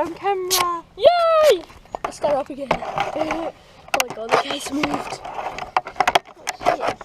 on camera. Yay! Let's start up again. Oh my god, the case moved. Oh shit.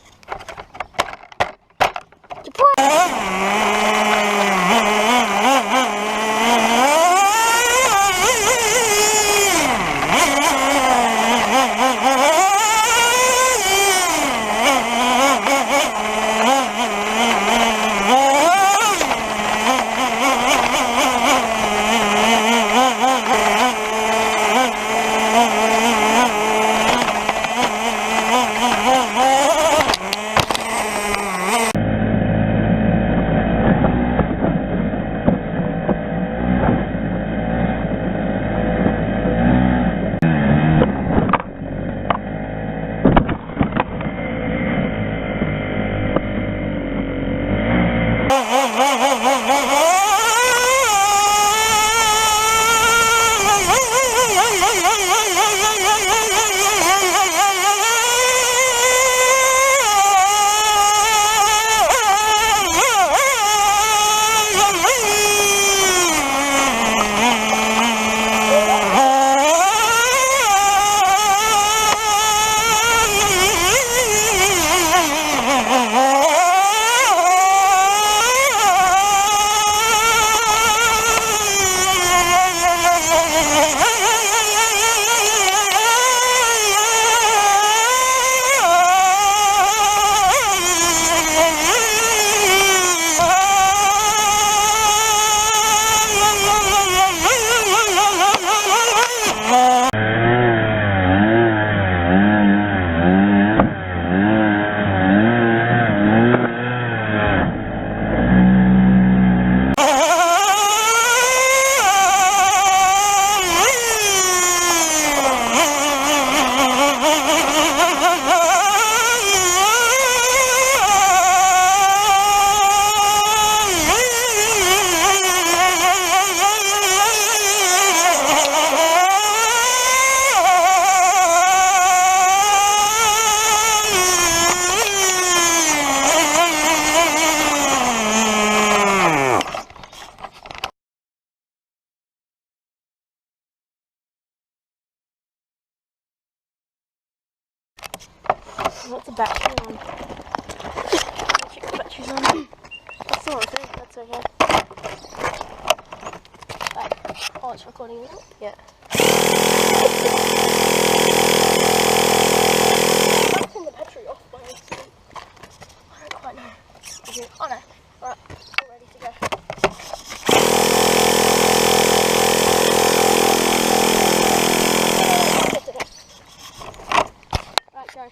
What's the battery on? Check the battery's on. That's still on too, that's okay. Right. Oh, it's recording now? Yeah. I might turn the battery off by accident. I don't quite know. Is it? Oh no. Alright, all ready to go. Right, go.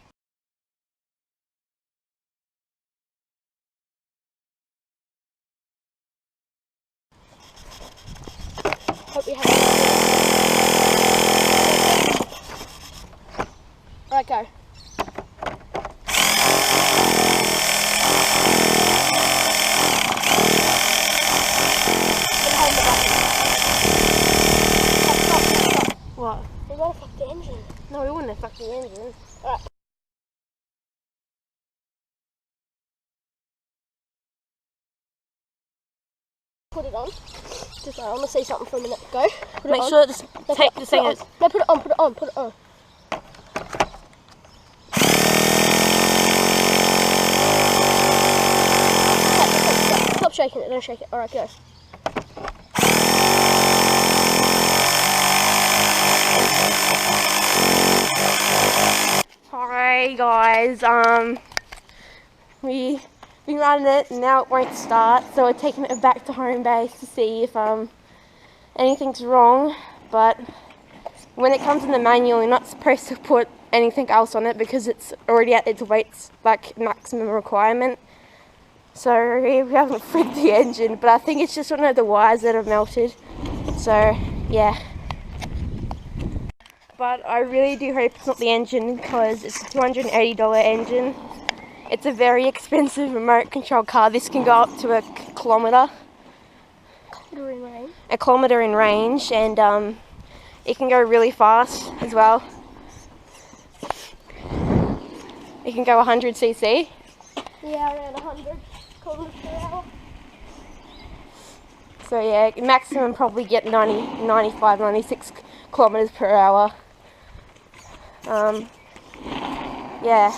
Hope we have Right, go. What? We gotta fuck the engine. No, we wouldn't have fucked the engine. Alright. Put it on. Just I want to say something for a minute. Go. Make sure to take the thing. No, put it on. Put it on. Put it on. Stop shaking it. Don't shake it. All right, go. Hi guys. We've been running it and now it won't start, so we're taking it back to home base to see if anything's wrong. But when it comes in the manual, you're not supposed to put anything else on it because it's already at its weight, like maximum requirement. So we haven't frigged the engine, but I think it's just one of the wires that have melted. So yeah. But I really do hope it's not the engine because it's a $280 engine. It's a very expensive remote control car. This can go up to a kilometre. A kilometre in range, and it can go really fast as well. It can go 100cc. Yeah, around 100 kilometres per hour. So yeah, maximum probably get 90, 95, 96 kilometers per hour. Yeah.